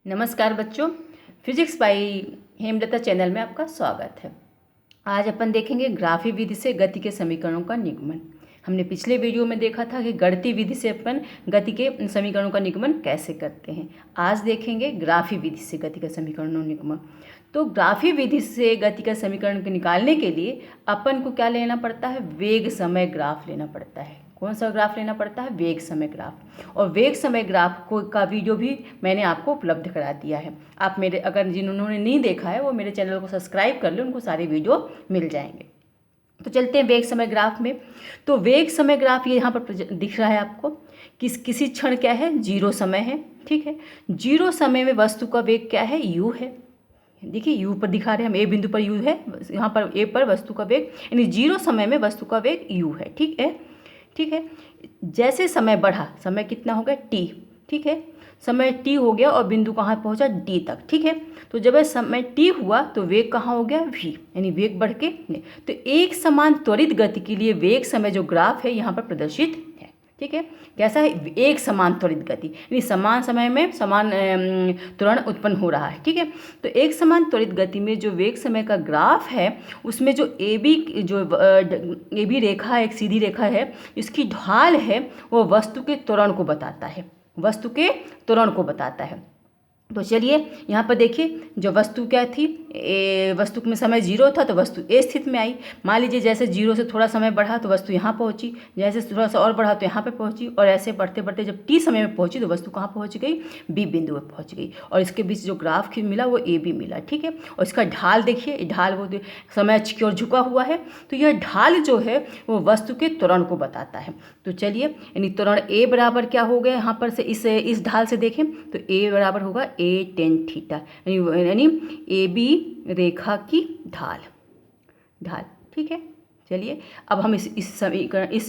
नमस्कार बच्चों, physics by Hemlata channel में आपका स्वागत है। आज अपन देखेंगे ग्राफी विधि से गति के समीकरणों का निगमन। हमने पिछले वीडियो में देखा था कि गणितीय विधि से अपन गति के समीकरणों का निगमन कैसे करते हैं। आज देखेंगे ग्राफी विधि से गति का समीकरणों निगमन। तो ग्राफी विधि से गति का समीकरण को निकालने के लिए अपन को क्या लेना पड़ता है? वेग समय ग्राफ लेना पड़ता है। कौन सा ग्राफ लेना पड़ता है? वेग समय ग्राफ। और वेग समय ग्राफ को का वीडियो भी मैंने आपको उपलब्ध करा दिया है। आप मेरे अगर जिन्होंने नहीं देखा है वो मेरे चैनल को सब्सक्राइब कर ले, उनको सारे वीडियो मिल जाएंगे। तो चलते हैं वेग समय ग्राफ में। तो वेग समय ग्राफ ये यहाँ पर दिख रहा है आपको। किसी क्षण क्या है? जीरो समय है। ठीक है, जीरो समय में वस्तु का वेग क्या है? यू है। देखिए यू पर दिखा रहे हैं हम, ए बिंदु पर यू है, यहाँ पर ए पर वस्तु का वेग, यानी जीरो समय में वस्तु का वेग यू है। ठीक है, ठीक है। जैसे समय बढ़ा, समय कितना हो गया? टी। ठीक है, समय टी हो गया और बिंदु कहाँ पहुँचा? डी तक। ठीक है, तो जब समय टी हुआ तो वेग कहाँ हो गया? वी, यानी वेग बढ़ के नहीं। तो एक समान त्वरित गति के लिए वेग समय जो ग्राफ है यहाँ पर प्रदर्शित है। ठीक है, कैसा है? एक समान त्वरित गति, यानी समान समय में समान त्वरण उत्पन्न हो रहा है। ठीक है, तो एक समान त्वरित गति में जो वेग समय का ग्राफ है उसमें जो ए बी रेखा, एक सीधी रेखा है, इसकी ढाल है वो वस्तु के त्वरण को बताता है। वस्तु के त्वरण को बताता है। तो चलिए यहाँ पर देखिए, जो वस्तु क्या थी, वस्तु में समय जीरो था तो वस्तु ए स्थिति में आई। मान लीजिए जैसे जीरो से थोड़ा समय बढ़ा तो वस्तु यहाँ पहुँची, जैसे थोड़ा सा और बढ़ा तो यहाँ पे पहुँची, और ऐसे बढ़ते बढ़ते जब टी समय में पहुँची तो वस्तु कहाँ पहुँच गई? बी बिंदु पर पहुँच गई। और इसके बीच जो ग्राफ मिला वो ए बी मिला। ठीक है, और इसका ढाल देखिए, ढाल वो समय अक्ष की ओर झुका हुआ है, तो यह ढाल जो है वो वस्तु के त्वरण को बताता है। तो चलिए, यानी त्वरण ए बराबर क्या हो गया यहाँ पर से इस ढाल से देखें तो ए बराबर होगा ए टेन थीटा, यानी ए बी रेखा की ढाल। ठीक है, चलिए अब हम इस समीकरण इस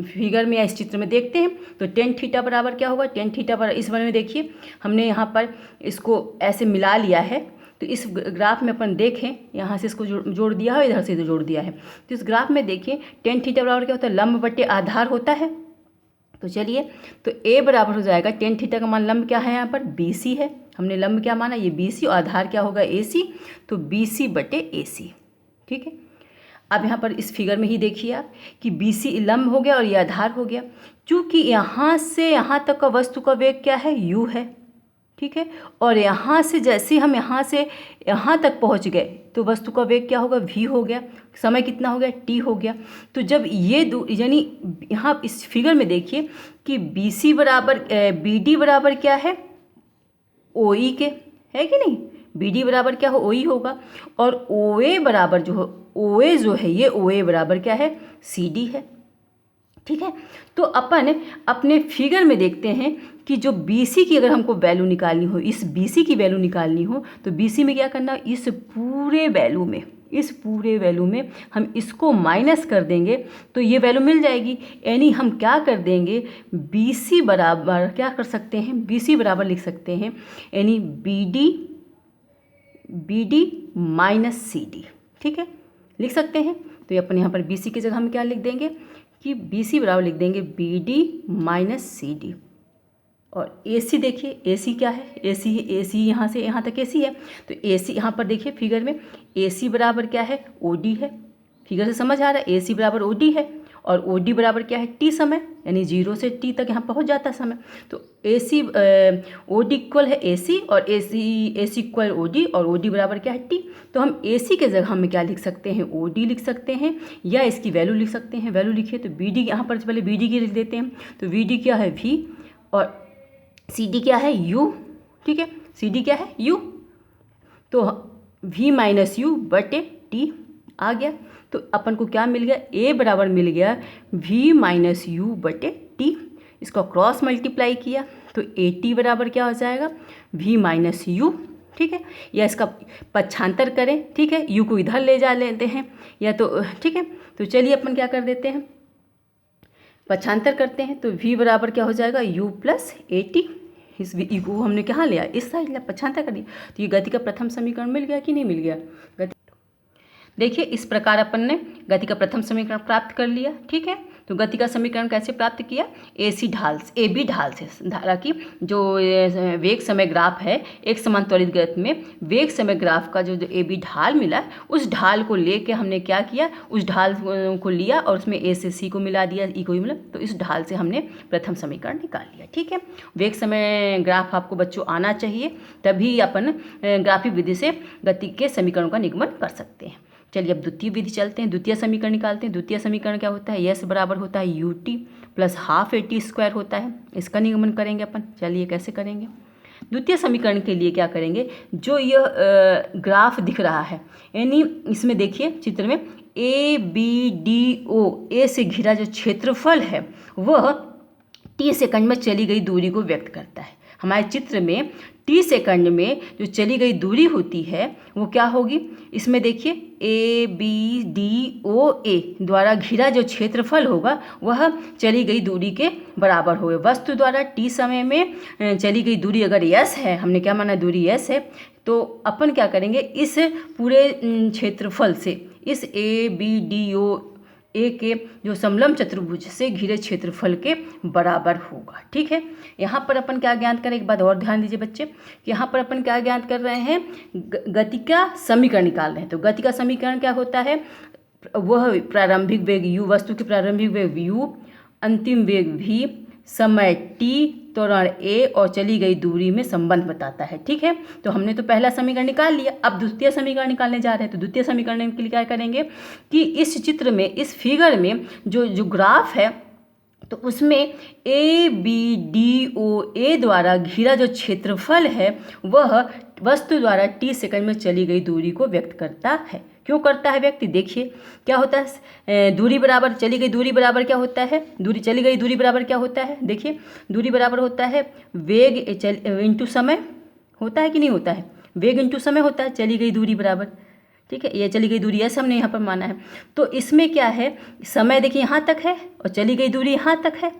फिगर में या इस चित्र में देखते हैं। तो टेन थीटा बराबर क्या होगा? टेन थीटा बराबर, इस वन में देखिए हमने यहाँ पर इसको ऐसे मिला लिया है। तो इस ग्राफ में अपन देखें, यहाँ से इसको जोड़ दिया है, इधर से इधर जोड़ दिया है। तो इस ग्राफ में देखिए टेन थीटा बराबर क्या होता है? लंब बटे आधार होता है। तो चलिए, तो ए बराबर हो जाएगा, टेन थीटा का मान लंब क्या है यहाँ पर? बी सी है। हमने लंब क्या माना? ये बी सी, और आधार क्या होगा? ए सी। तो बी सी बटे ए सी। ठीक है, अब यहाँ पर इस फिगर में ही देखिए आप कि बी सी लंब हो गया और ये आधार हो गया। चूँकि यहाँ से यहाँ तक का वस्तु का वेग क्या है? यू है। ठीक है, और यहाँ से जैसे हम यहाँ से यहाँ तक पहुँच गए तो वस्तु का वेग क्या होगा? v हो गया। समय कितना हो गया? t हो गया। तो जब ये यानी यहाँ इस फिगर में देखिए कि बी सी बराबर बी डी बराबर क्या है? ओ ई के, है कि नहीं? बी डी बराबर क्या हो? ओ ई होगा। और ओ ए बराबर जो हो, ओ ए जो है, ये ओ ए बराबर क्या है? सी डी है। ठीक है, तो अपन अपने फिगर में देखते हैं कि जो BC की अगर हमको वैल्यू निकालनी हो, इस BC की वैल्यू निकालनी हो तो BC में क्या करना? इस पूरे वैल्यू में हम इसको माइनस कर देंगे तो ये वैल्यू मिल जाएगी। यानी हम क्या कर देंगे? BC बराबर क्या कर सकते हैं? BC बराबर लिख सकते हैं, यानी BD माइनस CD। ठीक है, लिख सकते हैं। तो अपन यहाँ पर BC की जगह हम क्या लिख देंगे कि BC बराबर लिख देंगे BD माइनस CD। और AC देखिए, AC क्या है? AC यहाँ से यहाँ तक AC है। तो AC यहाँ पर देखिए फिगर में AC बराबर क्या है? OD है। फिगर से समझ आ रहा है, AC बराबर OD है। और OD बराबर क्या है? T समय, यानी जीरो से T तक यहाँ पहुँच जाता है समय। तो OD इक्वल है AC, और AC इक्वल OD, और OD बराबर क्या है? T। तो हम AC के जगह में क्या लिख सकते हैं? OD लिख सकते हैं, या इसकी वैल्यू लिख सकते हैं। वैल्यू लिखिए तो BD, यहाँ पर पहले BD की लिख देते हैं। तो BD क्या है? V, और CD क्या है? U। ठीक है, CD क्या है? U। तो V माइनस U बटे T आ गया। तो अपन को क्या मिल गया? A बराबर मिल गया V माइनस U बटे T। इसको क्रॉस मल्टीप्लाई किया तो AT बराबर क्या हो जाएगा? V minus U। ठीक है, या इसका पक्षांतर करें। ठीक है, U को इधर ले जा लेते हैं, या तो ठीक है, तो चलिए अपन क्या कर देते हैं? पक्षांतर करते हैं। तो V बराबर क्या हो जाएगा? U plus AT। इस V को हमने कहाँ लिया? इस साइड लिया, पक्षांतर कर दिया। तो ये गति का प्रथम समीकरण मिल गया कि नहीं मिल गया? देखिए इस प्रकार अपन ने गति का प्रथम समीकरण प्राप्त कर लिया। ठीक है, तो गति का समीकरण कैसे प्राप्त किया, ए बी ढाल से। हालांकि जो वेग समय ग्राफ है, एक समान त्वरित गति में वेग समय ग्राफ का जो ए बी ढाल मिला, उस ढाल को लेके हमने क्या किया, उस ढाल को लिया और उसमें ए से सी को मिला दिया, ई को भी मिला, तो इस ढाल से हमने प्रथम समीकरण निकाल लिया। ठीक है, वेग समय ग्राफ आपको बच्चों आना चाहिए, तभी अपन ग्राफिक विधि से गति के समीकरणों का निगमन कर सकते हैं। चलिए अब द्वितीय विधि चलते हैं, द्वितीय समीकरण निकालते हैं। द्वितीय समीकरण क्या होता है, यस बराबर होता है U T plus half A T square होता है, इसका निगमन करेंगे अपन। चलिए कैसे करेंगे, द्वितीय समीकरण के लिए क्या करेंगे, जो यह ग्राफ दिख रहा है, यानी इसमें देखिए चित्र में ए बी डी ओ, ए से घिरा जो क्षेत्रफल है वह टी सेकंड में चली गई दूरी को व्यक्त करता है। हमारे चित्र में टी सेकंड में जो चली गई दूरी होती है वो क्या होगी, इसमें देखिए ए बी डी ओ ए द्वारा घिरा जो क्षेत्रफल होगा वह चली गई दूरी के बराबर होगा। वस्तु द्वारा टी समय में चली गई दूरी अगर यस है, हमने क्या माना दूरी यस है, तो अपन क्या करेंगे, इस पूरे क्षेत्रफल से इस ए बी डी ओ ए के जो समलंब चतुर्भुज से घिरे क्षेत्रफल के बराबर होगा। ठीक है, यहाँ पर अपन क्या ज्ञात करें, एक बात और ध्यान दीजिए बच्चे, कि यहाँ पर अपन क्या ज्ञात कर रहे हैं, गति का समीकरण निकाल रहे हैं। तो गति का समीकरण क्या होता है, वह प्रारंभिक वेग u, वस्तु के प्रारंभिक वेग u, अंतिम वेग v, समय t, त्वरण a और चली गई दूरी में संबंध बताता है। ठीक है, तो हमने तो पहला समीकरण निकाल लिया, अब द्वितीय समीकरण निकालने जा रहे हैं। तो द्वितीय समीकरण के लिए क्या करेंगे कि इस चित्र में, इस फिगर में जो ग्राफ है, तो उसमें ए बी डी ओ ए द्वारा घिरा जो क्षेत्रफल है वह वस्तु द्वारा टी सेकंड में चली गई दूरी को व्यक्त करता है। क्यों करता है व्यक्ति, देखिए क्या होता है, दूरी बराबर चली गई दूरी बराबर क्या होता है, दूरी चली गई दूरी बराबर क्या होता है, देखिए दूरी बराबर होता है वेग इंटू समय, होता है कि नहीं होता है, वेग इंटू समय होता है, चली गई दूरी बराबर। ठीक है, ये चली गई दूरी ऐसा हमने यहाँ पर माना है। तो इसमें क्या है, समय देखिए यहाँ तक है और चली गई दूरी यहाँ तक है,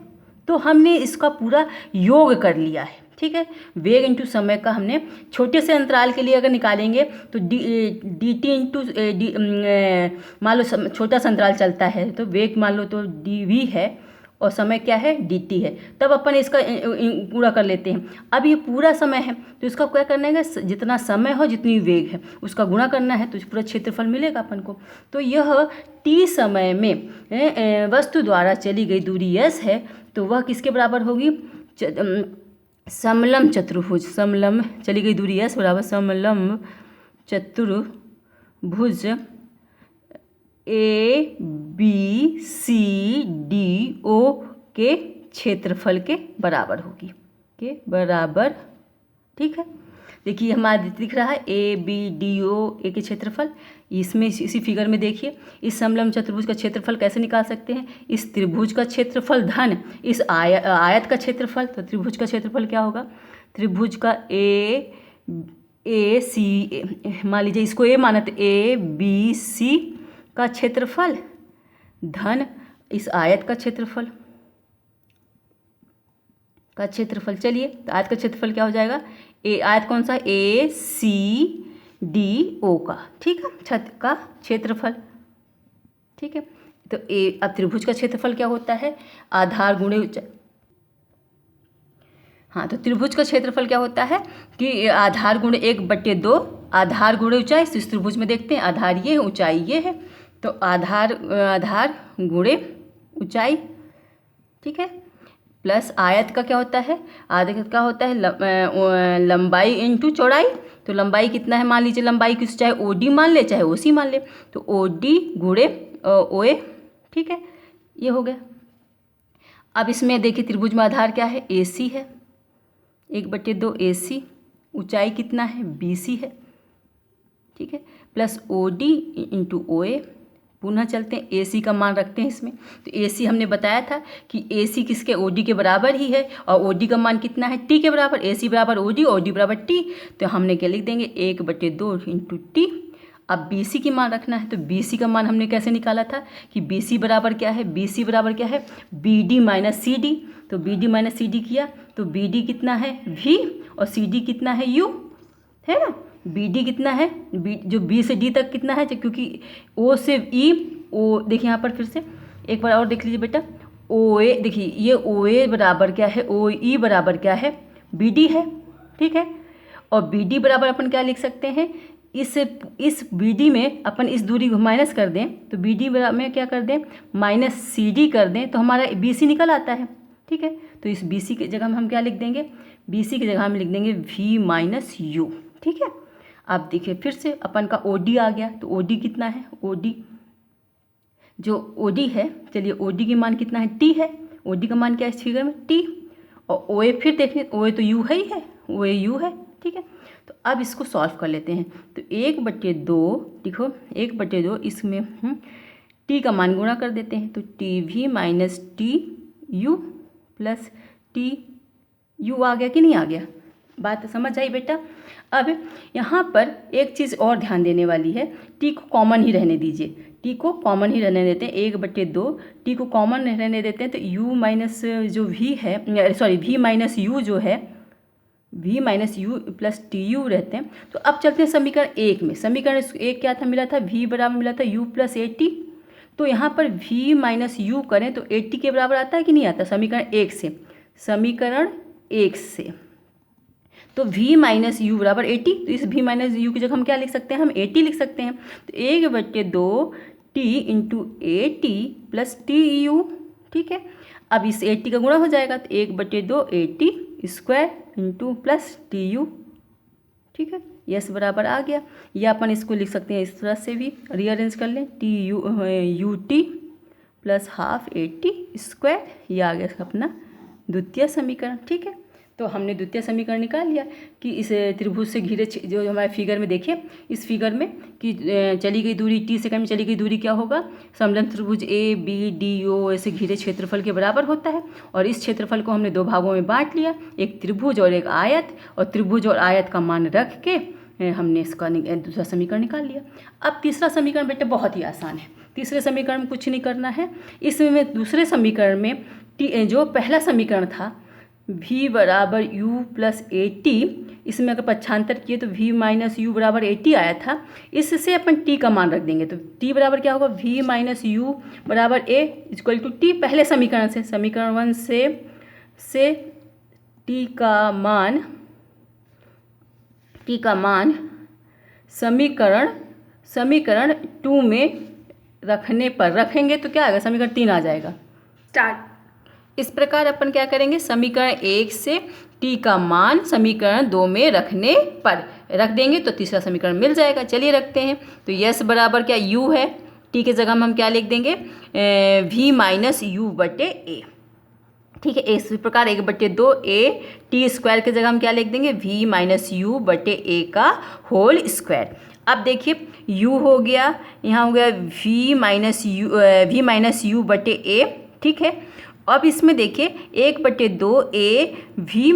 तो हमने इसका पूरा योग कर लिया है। ठीक है, वेग इंटू समय का हमने छोटे से अंतराल के लिए अगर निकालेंगे तो डी टी इंटू डी, मान लो छोटा सा अंतराल चलता है तो वेग मान लो तो डी वी है और समय क्या है डी टी है, तब अपन इसका पूरा कर लेते हैं। अब ये पूरा समय है तो इसका क्या करना है, जितना समय हो जितनी वेग है उसका गुणा करना है, तो पूरा क्षेत्रफल मिलेगा अपन को। तो यह टी समय में वस्तु द्वारा चली गई दूरी यस है, तो वह किसके बराबर होगी, समलंब चतुर्भुज, समलंब चली गई दूरी यस बराबर समलंब चतुर्भुज A B C D O के क्षेत्रफल के बराबर होगी, के बराबर। ठीक है, देखिए हमारा दिख रहा है ए बी डी ओ ए के क्षेत्रफल, इसमें इसी फिगर में देखिए इस समलंब चतुर्भुज का क्षेत्रफल कैसे निकाल सकते हैं, इस त्रिभुज का क्षेत्रफल धन इस आयत का क्षेत्रफल, तो त्रिभुज का क्षेत्रफल क्या होगा, त्रिभुज का ए सी, मान लीजिए इसको ए माना तो ए बी सी का क्षेत्रफल धन इस आयत का क्षेत्रफल चलिए तो आयत का क्षेत्रफल क्या हो जाएगा, आयत कौन सा, ए सी डी ओ का। ठीक है, छत का क्षेत्रफल। ठीक है, तो अब त्रिभुज का क्षेत्रफल क्या होता है, आधार गुणे ऊंचाई। हाँ, तो त्रिभुज का क्षेत्रफल क्या होता है कि आधार गुणे 1/2, आधार गुणे ऊंचाई। इस त्रिभुज में देखते हैं आधार ये है ऊंचाई ये है, तो आधार गुणे ऊंचाई। ठीक है, प्लस आयत का क्या होता है, आयत का होता है लंबाई इंटू चौड़ाई। तो लंबाई कितना है, मान लीजिए लंबाई किस, चाहे ओ डी मान ले चाहे ओ सी मान ले, तो ओ डी गुणे ओ ए। ठीक है, ये हो गया। अब इसमें देखिए त्रिभुज में आधार क्या है, ए सी है, 1/2 ए सी, ऊंचाई कितना है बी सी है। ठीक है, plus O D into O A. पुनः चलते हैं, ए सी का मान रखते हैं इसमें, तो ए सी हमने बताया था कि ए सी किसके, ओ डी के बराबर ही है, और ओ डी का मान कितना है टी के बराबर, ए सी बराबर ओ डी बराबर टी, तो हमने क्या लिख देंगे 1/2 इंटू टी। अब बी सी की मान रखना है, तो बी सी का मान हमने कैसे निकाला था कि बी सी बराबर क्या है, बी सी बराबर क्या है B D minus C D, तो B D minus C D किया तो बी डी कितना है वी और सी डी कितना है यू, है ना। बी डी कितना है, जो बी से डी तक कितना है, क्योंकि ओ से ई, ओ देखिए यहाँ पर फिर से एक बार और देख लीजिए बेटा, ओ ए, देखिए ये ओ ए बराबर क्या है, ओ ई बराबर क्या है, बी डी है, ठीक है। और बी डी बराबर अपन क्या लिख सकते हैं, इस बी डी में अपन इस दूरी को माइनस कर दें तो बी डी में क्या कर दें, माइनस सी डी कर दें तो हमारा बी सी निकल आता है, ठीक है। तो इस बी सी की जगह में हम क्या लिख देंगे, बी सी की जगह हम लिख देंगे वी माइनस यू, ठीक है। अब देखिए फिर से अपन का ओ डी आ गया, तो ओ डी कितना है, ओ डी जो ओ डी है, चलिए ओ डी की मान कितना है, टी है, ओ डी का मान क्या है इस फिगर में, टी। और ओ ए फिर देखें, ओ ए तो यू है ही है, ओ ए यू है, ठीक है। तो अब इसको सॉल्व कर लेते हैं। तो 1/2 देखो 1/2 इसमें टी का मान गुणा कर देते हैं, तो T V minus T U plus T U आ गया कि नहीं आ गया, बात समझ आई बेटा। अब यहाँ पर एक चीज़ और ध्यान देने वाली है, टी को कॉमन ही रहने दीजिए, टी को कॉमन ही रहने देते हैं, 1/2 टी को कॉमन रहने देते हैं, तो यू माइनस जो वी है, सॉरी वी माइनस यू जो है, V minus U plus T U रहते हैं। तो अब चलते हैं समीकरण 1 में। समीकरण 1 क्या था, मिला था वी बराबर मिला था यू प्लस ए टी। तो यहाँ पर वी माइनस यू करें तो ए टी के बराबर आता है कि नहीं आता, समीकरण 1 से, समीकरण 1 से। तो v माइनस यू बराबर 80, तो इस v माइनस यू की जगह हम क्या लिख सकते हैं, हम 80 लिख सकते हैं। तो 1/2 t into A T plus T you, ठीक है। अब इस 80 का गुणा हो जाएगा, तो 1/2 80 square into plus T you, ठीक है। यस बराबर आ गया। या अपन इसको लिख सकते हैं इस तरह से भी रीअरेंज कर लें, T U T plus half 80 square, ये आ गया अपना द्वितीय समीकरण, ठीक है। तो हमने द्वितीय समीकरण निकाल लिया कि इस त्रिभुज से घिरे जो हमारे फिगर में देखिए, इस फिगर में कि चली गई दूरी टी सेकंड में चली गई दूरी क्या होगा, समलंब त्रिभुज ए बी डी ओ ऐसे घिरे क्षेत्रफल के बराबर होता है। और इस क्षेत्रफल को हमने 2 भागों में बांट लिया, एक त्रिभुज और एक आयत, और त्रिभुज और आयत का मान रख के हमने इसका दूसरा समीकरण निकाल लिया। अब तीसरा समीकरण बेटा बहुत ही आसान है, तीसरे समीकरण में कुछ नहीं करना है। इसमें दूसरे समीकरण में जो पहला समीकरण था v बराबर u प्लस ए टी, इसमें अगर पक्षांतर किए तो v माइनस यू बराबर 80 आया था, इससे अपन t का मान रख देंगे। तो t बराबर क्या होगा, v माइनस यू बराबर a इक्वल टू टी, पहले समीकरण से, समीकरण 1 से t का मान समीकरण 2 में रखने पर रखेंगे तो क्या आएगा, समीकरण 3 आ जाएगा। स्टार्ट। इस प्रकार अपन क्या करेंगे, समीकरण 1 से t का मान समीकरण 2 में रखने पर रख देंगे तो तीसरा समीकरण मिल जाएगा। चलिए रखते हैं। तो यस बराबर क्या u है, t की जगह में हम क्या लिख देंगे, v माइनस यू बटे ए, ठीक है। इस प्रकार 1/2 ए टी स्क्वायर की जगह हम क्या लिख देंगे, v माइनस यू बटे ए का होल स्क्वायर। अब देखिए u हो गया, यहाँ हो गया v माइनस यू बटे ए, ठीक है। अब इसमें देखिए 1/2 ए वी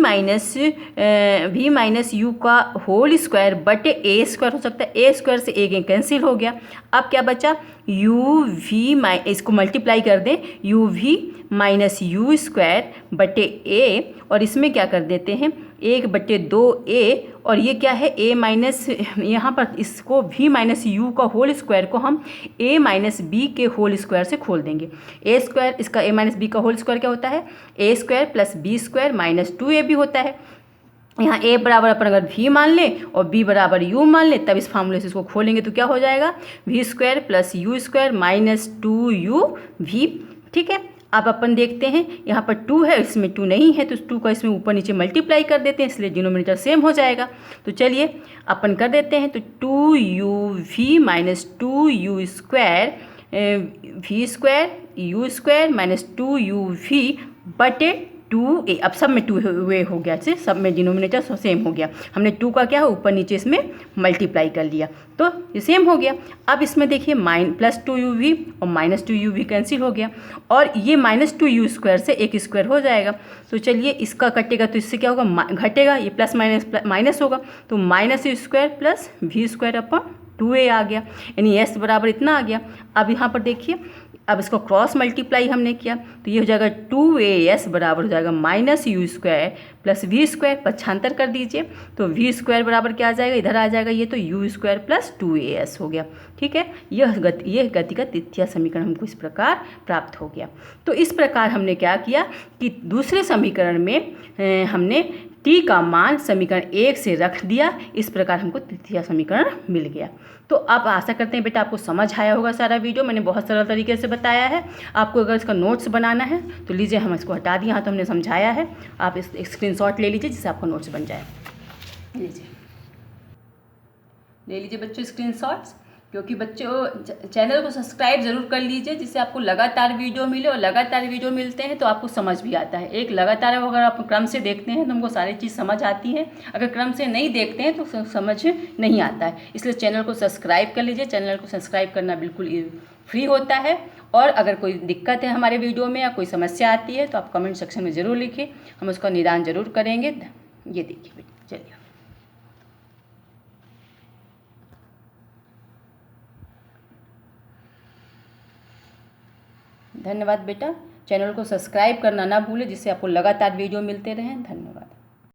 माइनस यू का होल स्क्वायर बटे ए स्क्वायर हो सकता है, ए स्क्वायर से एक कैंसिल हो गया। अब क्या बचा, यू वी इसको मल्टीप्लाई कर दें, U V minus U square बटे ए, और इसमें क्या कर देते हैं 1/2 ए, और ये क्या है a माइनस, यहाँ पर इसको v माइनस यू का होल स्क्वायर को हम a माइनस बी के होल स्क्वायर से खोल देंगे। a स्क्वायर, इसका a माइनस बी का होल स्क्वायर क्या होता है, a square plus B square minus 2ab होता है। यहाँ a बराबर अपन अगर v मान लें और b बराबर u मान लें, तब इस फार्मूले से इसको खोलेंगे तो क्या हो जाएगा, v square plus you square minus 2uv, ठीक है। अब अपन देखते हैं यहाँ पर 2 है, इसमें 2 नहीं है, तो 2 का इसमें ऊपर नीचे मल्टीप्लाई कर देते हैं, इसलिए डिनोमिनेटर सेम हो जाएगा। तो चलिए अपन कर देते हैं, तो 2uv minus 2u square v square you square minus 2uv बटे 2a। अब सब में 2 वे हो गया, से सब में डिनोमिनेटर सेम हो गया। हमने 2 का क्या है ऊपर नीचे इसमें मल्टीप्लाई कर लिया तो ये सेम हो गया। अब इसमें देखिए प्लस 2uv और माइनस 2uv कैंसिल हो गया, और ये माइनस 2u स्क्वायर से एक स्क्वायर हो जाएगा। तो चलिए इसका कटेगा तो इससे क्या होगा, घटेगा, ये प्लस माइनस होगा, तो minus U square plus V square अपन 2a आ गया, यानी s बराबर इतना आ गया। अब यहाँ पर देखिए अब इसको क्रॉस मल्टीप्लाई हमने किया तो ये हो जाएगा 2as बराबर हो जाएगा -u² प्लस v² पक्षांतर कर दीजिए तो v² बराबर क्या आ जाएगा, इधर आ जाएगा ये तो u² प्लस 2as हो गया। ठीक है, यह गति का तृतीय समीकरण हमको इस प्रकार प्राप्त हो गया। तो इस प्रकार हमने क्या किया कि दूसरे समीकरण में हमने t का मान समीकरण 1 से रख दिया, इस प्रकार हमको तृतीय समीकरण मिल गया। तो अब आशा करते हैं बेटा आपको समझ आया होगा सारा वीडियो, मैंने बहुत सरल तरीके से बताया है। आपको अगर इसका नोट्स बनाना है तो लीजिए, हम इसको हटा दिए, यहाँ तो हमने समझाया है, आप इस स्क्रीनशॉट ले लीजिए जिससे आपका नोट्स बन जाए। लीजिए, ले लीजिए बच्चों स्क्रीनशॉट्स, क्योंकि बच्चों चैनल को सब्सक्राइब ज़रूर कर लीजिए जिससे आपको लगातार वीडियो मिले, और लगातार वीडियो मिलते हैं तो आपको समझ भी आता है। एक लगातार अगर आप क्रम से देखते हैं तो हमको सारी चीज़ समझ आती है, अगर क्रम से नहीं देखते हैं तो समझ नहीं आता है। इसलिए चैनल को सब्सक्राइब कर लीजिए, चैनल को सब्सक्राइब करना बिल्कुल फ्री होता है। और अगर कोई दिक्कत है हमारे वीडियो में या कोई समस्या आती है तो आप कमेंट सेक्शन में ज़रूर लिखिए, हम उसका निदान ज़रूर करेंगे। ये देखिए बेटा, चलिए धन्यवाद बेटा। चैनल को सब्सक्राइब करना ना भूलें जिससे आपको लगातार वीडियो मिलते रहें। धन्यवाद।